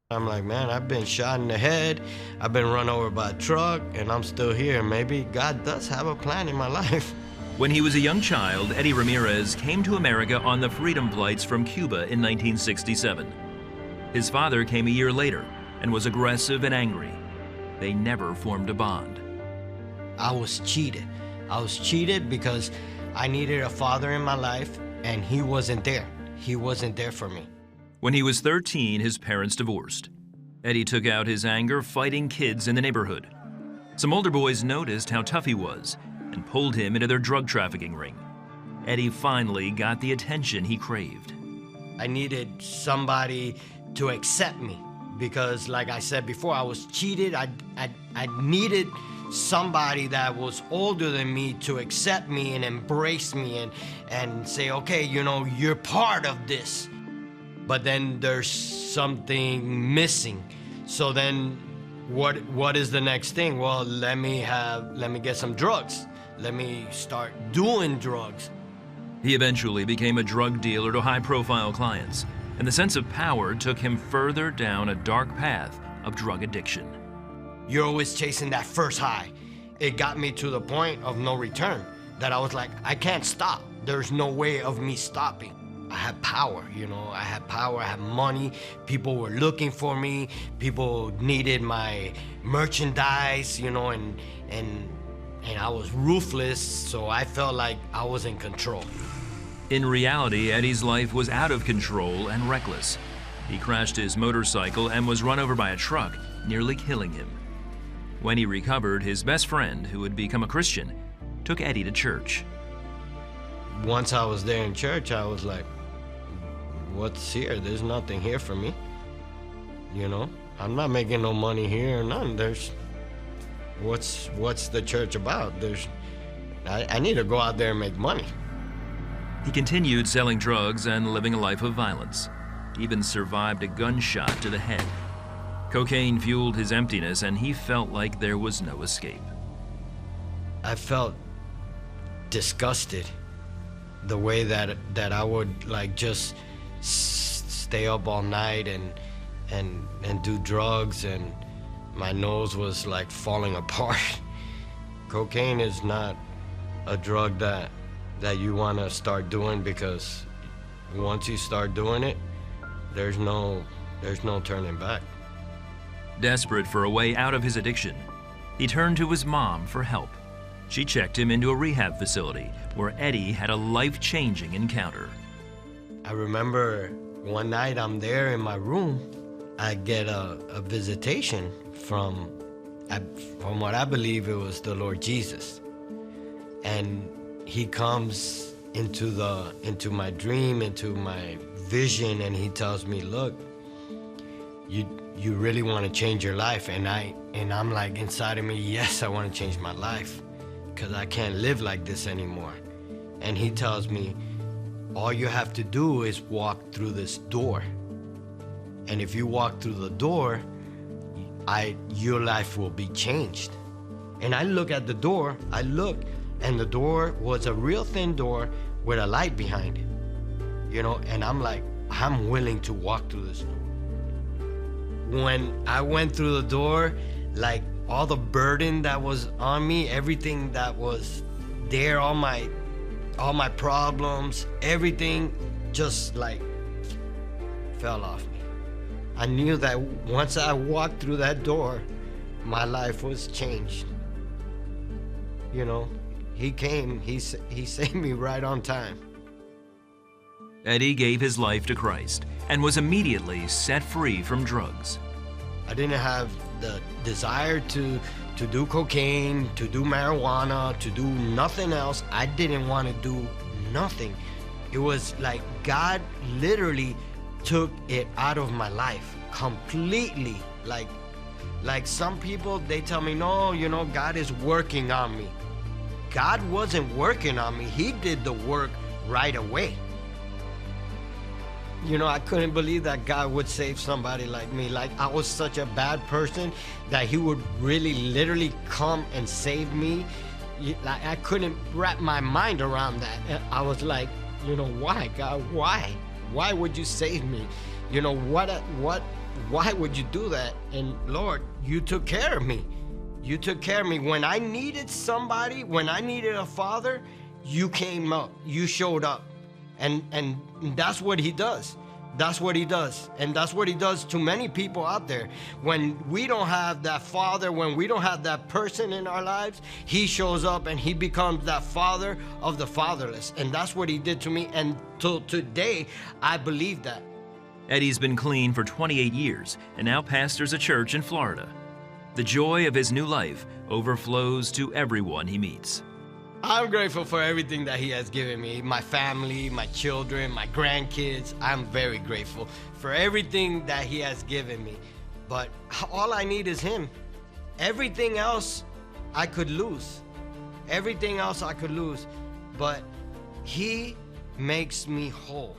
I'm like, man, I've been shot in the head, I've been run over by a truck, and I'm still here. Maybe God does have a plan in my life. When he was a young child, Eddie Ramirez came to America on the freedom flights from Cuba in 1967. His father came a year later and was aggressive and angry. They never formed a bond. I was cheated. I was cheated because I needed a father in my life, and he wasn't there. He wasn't there for me. When he was 13, his parents divorced. Eddie took out his anger fighting kids in the neighborhood. Some older boys noticed how tough he was and pulled him into their drug trafficking ring. Eddie finally got the attention he craved. I needed somebody to accept me because, like I said before, I was cheated. I needed somebody that was older than me to accept me and embrace me and say, okay, you know, you're part of this. But then there's something missing. So then what is the next thing? Well, let me get some drugs. Let me start doing drugs. He eventually became a drug dealer to high-profile clients, and the sense of power took him further down a dark path of drug addiction. You're always chasing that first high. It got me to the point of no return, that I was like, I can't stop. There's no way of me stopping. I had power, you know, I had power, I had money, people were looking for me, people needed my merchandise, you know, and I was ruthless, so I felt like I was in control. In reality, Eddie's life was out of control and reckless. He crashed his motorcycle and was run over by a truck, nearly killing him. When he recovered, his best friend, who had become a Christian, took Eddie to church. Once I was there in church, I was like, what's here? There's nothing here for me. You know, I'm not making no money here or none. What's the church about? I need to go out there and make money. He continued selling drugs and living a life of violence. He even survived a gunshot to the head. Cocaine fueled his emptiness, and he felt like there was no escape. I felt disgusted the way that I would like just stay up all night and do drugs, and my nose was like falling apart. Cocaine is not a drug that you want to start doing, because once you start doing it, there's no turning back. Desperate for a way out of his addiction, he turned to his mom for help. She checked him into a rehab facility where Eddie had a life-changing encounter. I remember one night I'm there in my room, I get a visitation from what I believe it was the Lord Jesus. And he comes into my dream, into my vision, and he tells me, look, you really want to change your life. And I'm like, inside of me, yes, I want to change my life, because I can't live like this anymore. And he tells me, all you have to do is walk through this door. And if you walk through the door, your life will be changed. And I look at the door, and the door was a real thin door with a light behind it. You know, and I'm like, I'm willing to walk through this door. When I went through the door, like all the burden that was on me, everything that was there, all my problems, everything just like fell off me. I knew that once I walked through that door, my life was changed. You know, he came, he saved me right on time. Eddie gave his life to Christ and was immediately set free from drugs. I didn't have the desire to do cocaine, to do marijuana, to do nothing else. I didn't want to do nothing. It was like God literally took it out of my life completely. Like some people, they tell me, no, you know, God is working on me. God wasn't working on me. He did the work right away. You know, I couldn't believe that God would save somebody like me. Like, I was such a bad person that he would really literally come and save me. Like, I couldn't wrap my mind around that. I was like, you know, why, God, why? Why would you save me? You know, what why would you do that? And Lord, you took care of me. You took care of me. When I needed somebody, when I needed a father, you came up, you showed up. And that's what he does. That's what he does. And that's what he does to many people out there. When we don't have that father, when we don't have that person in our lives, he shows up and he becomes that father of the fatherless. And that's what he did to me. And till today, I believe that. Eddie's been clean for 28 years and now pastors a church in Florida. The joy of his new life overflows to everyone he meets. I'm grateful for everything that he has given me, my family, my children, my grandkids. I'm very grateful for everything that he has given me. But all I need is him. Everything else I could lose. Everything else I could lose. But he makes me whole.